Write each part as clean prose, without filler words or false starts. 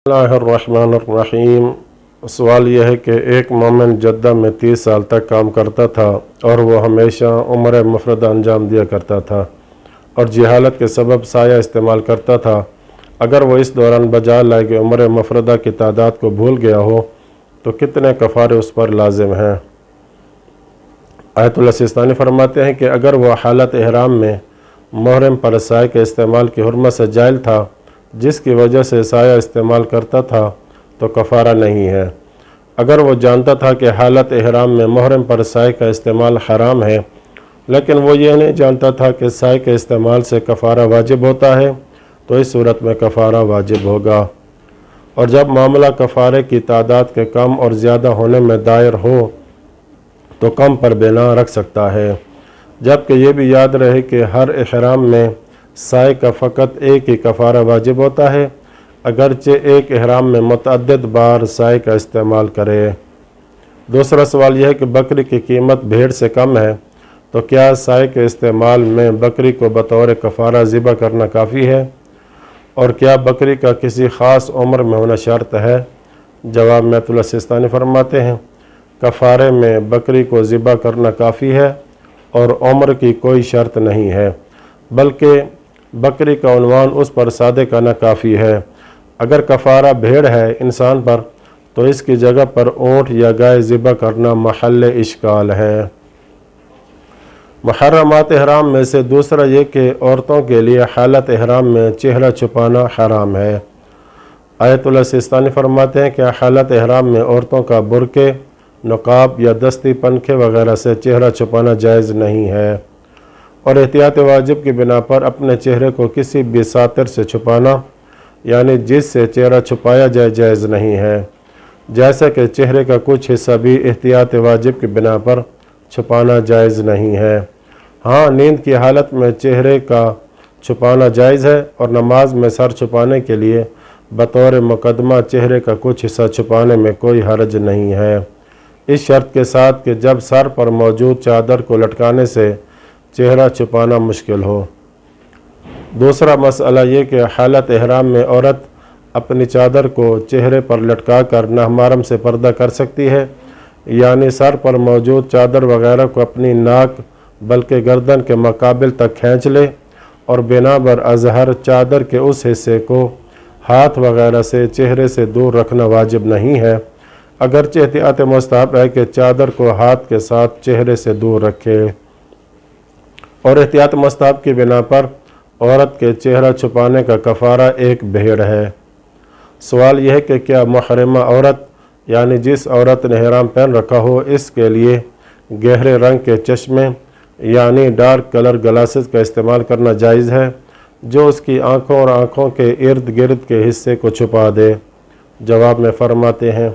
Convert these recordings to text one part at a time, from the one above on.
اللہ الرحمن الرحیم۔ سوال یہ ہے کہ ایک مومن جدہ میں 30 سال تک کام کرتا تھا اور وہ ہمیشہ عمرہ مفردہ انجام دیا کرتا تھا اور جہالت کے سبب سایہ استعمال کرتا تھا۔ اگر وہ اس دوران بجا لائے کہ عمرہ مفردہ کی تعداد کو بھول گیا ہو تو کتنے کفارے اس پر لازم ہیں؟ آیت اللہ سیستانی فرماتے ہیں کہ اگر وہ حالت احرام میں محرم پر سائے کے استعمال کی حرمت سے جاہل تھا جس کی وجہ سے سایہ استعمال کرتا تھا تو کفارہ نہیں ہے۔ اگر وہ جانتا تھا کہ حالت احرام میں محرم پر سائے کا استعمال حرام ہے لیکن وہ یہ نہیں جانتا تھا کہ سائے کے استعمال سے کفارہ واجب ہوتا ہے تو اس صورت میں کفارہ واجب ہوگا، اور جب معاملہ کفارے کی تعداد کے کم اور زیادہ ہونے میں دائر ہو تو کم پر بنا رکھ سکتا ہے، جبکہ یہ بھی یاد رہے کہ ہر احرام میں سائے کا فقط ایک ہی کفارہ واجب ہوتا ہے اگرچہ ایک احرام میں متعدد بار سائے کا استعمال کرے۔ دوسرا سوال یہ ہے کہ بکری کی قیمت بھیڑ سے کم ہے تو کیا سائے کے استعمال میں بکری کو بطور کفارہ ذبح کرنا کافی ہے، اور کیا بکری کا کسی خاص عمر میں ہونا شرط ہے؟ جواب میں آیت اللہ سیستانی فرماتے ہیں کفارے میں بکری کو ذبح کرنا کافی ہے اور عمر کی کوئی شرط نہیں ہے، بلکہ بکری کا عنوان اس پر صادق کرنا کافی ہے۔ اگر کفارہ بھیڑ ہے انسان پر تو اس کی جگہ پر اونٹ یا گائے ذبح کرنا محل اشکال ہے۔ محرمات احرام میں سے دوسرا یہ کہ عورتوں کے لیے حالت احرام میں چہرہ چھپانا حرام ہے۔ آیت اللہ سیستانی فرماتے ہیں کہ حالت احرام میں عورتوں کا برقعے، نقاب یا دستی پنکھے وغیرہ سے چہرہ چھپانا جائز نہیں ہے، اور احتیاط واجب کی بنا پر اپنے چہرے کو کسی بھی ساتر سے چھپانا یعنی جس سے چہرہ چھپایا جائے جائز نہیں ہے، جیسا کہ چہرے کا کچھ حصہ بھی احتیاط واجب کی بنا پر چھپانا جائز نہیں ہے۔ ہاں، نیند کی حالت میں چہرے کا چھپانا جائز ہے، اور نماز میں سر چھپانے کے لیے بطور مقدمہ چہرے کا کچھ حصہ چھپانے میں کوئی حرج نہیں ہے، اس شرط کے ساتھ کہ جب سر پر موجود چادر کو لٹکانے سے چہرہ چھپانا مشکل ہو۔ دوسرا مسئلہ یہ کہ حالت احرام میں عورت اپنی چادر کو چہرے پر لٹکا کر نامحرم سے پردہ کر سکتی ہے، یعنی سر پر موجود چادر وغیرہ کو اپنی ناک بلکہ گردن کے مقابل تک کھینچ لے، اور بنا بر اظہر چادر کے اس حصے کو ہاتھ وغیرہ سے چہرے سے دور رکھنا واجب نہیں ہے، اگرچہ احتیاط مستحب ہے کہ چادر کو ہاتھ کے ساتھ چہرے سے دور رکھے، اور احتیاط مستحب کی بنا پر عورت کے چہرہ چھپانے کا کفارہ ایک بھیڑ ہے۔ سوال یہ ہے کہ کیا محرمہ عورت یعنی جس عورت نے احرام پہن رکھا ہو اس کے لیے گہرے رنگ کے چشمے یعنی ڈارک کلر گلاسز کا استعمال کرنا جائز ہے جو اس کی آنکھوں اور آنکھوں کے ارد گرد کے حصے کو چھپا دے؟ جواب میں فرماتے ہیں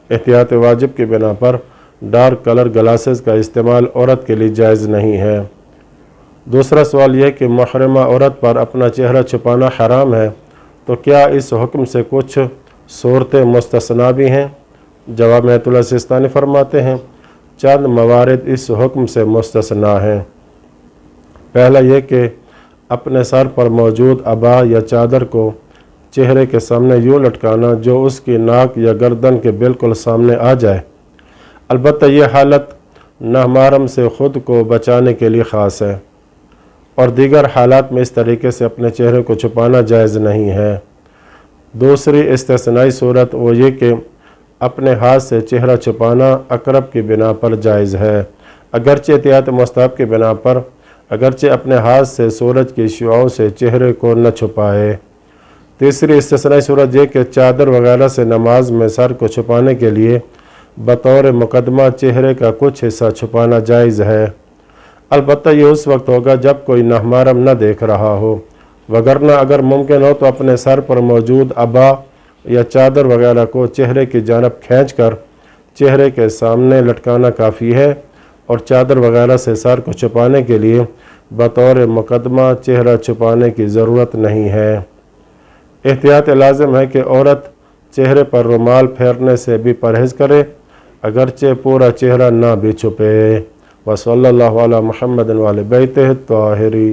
احتیاط واجب کی بنا پر ڈارک کلر گلاسز کا استعمال عورت کے لیے جائز نہیں ہے۔ دوسرا سوال یہ کہ محرمہ عورت پر اپنا چہرہ چھپانا حرام ہے تو کیا اس حکم سے کچھ صورتیں مستثنیٰ بھی ہیں؟ جواب میں آیت اللہ سیستانی فرماتے ہیں چند موارد اس حکم سے مستثنیٰ ہیں۔ پہلا یہ کہ اپنے سر پر موجود عبا یا چادر کو چہرے کے سامنے یوں لٹکانا جو اس کی ناک یا گردن کے بالکل سامنے آ جائے، البتہ یہ حالت نامحرم سے خود کو بچانے کے لیے خاص ہے، اور دیگر حالات میں اس طریقے سے اپنے چہرے کو چھپانا جائز نہیں ہے۔ دوسری استثنائی صورت وہ یہ کہ اپنے ہاتھ سے چہرہ چھپانا اقرب کی بنا پر جائز ہے، اگرچہ احتیاط مستحب کی بنا پر، اگرچہ اپنے ہاتھ سے سورج کی شعاعوں سے چہرے کو نہ چھپائے۔ تیسری استثنائی صورت یہ کہ چادر وغیرہ سے نماز میں سر کو چھپانے کے لیے بطور مقدمہ چہرے کا کچھ حصہ چھپانا جائز ہے، البتہ یہ اس وقت ہوگا جب کوئی نامحرم نہ دیکھ رہا ہو، وگرنہ اگر ممکن ہو تو اپنے سر پر موجود عبا یا چادر وغیرہ کو چہرے کی جانب کھینچ کر چہرے کے سامنے لٹکانا کافی ہے، اور چادر وغیرہ سے سر کو چھپانے کے لیے بطور مقدمہ چہرہ چھپانے کی ضرورت نہیں ہے۔ احتیاط لازم ہے کہ عورت چہرے پر رومال پھیرنے سے بھی پرہیز کرے اگرچہ پورا چہرہ نہ بھی چھپے۔ وصلی اللہ علی محمد وآل بیتہ الطاہرین۔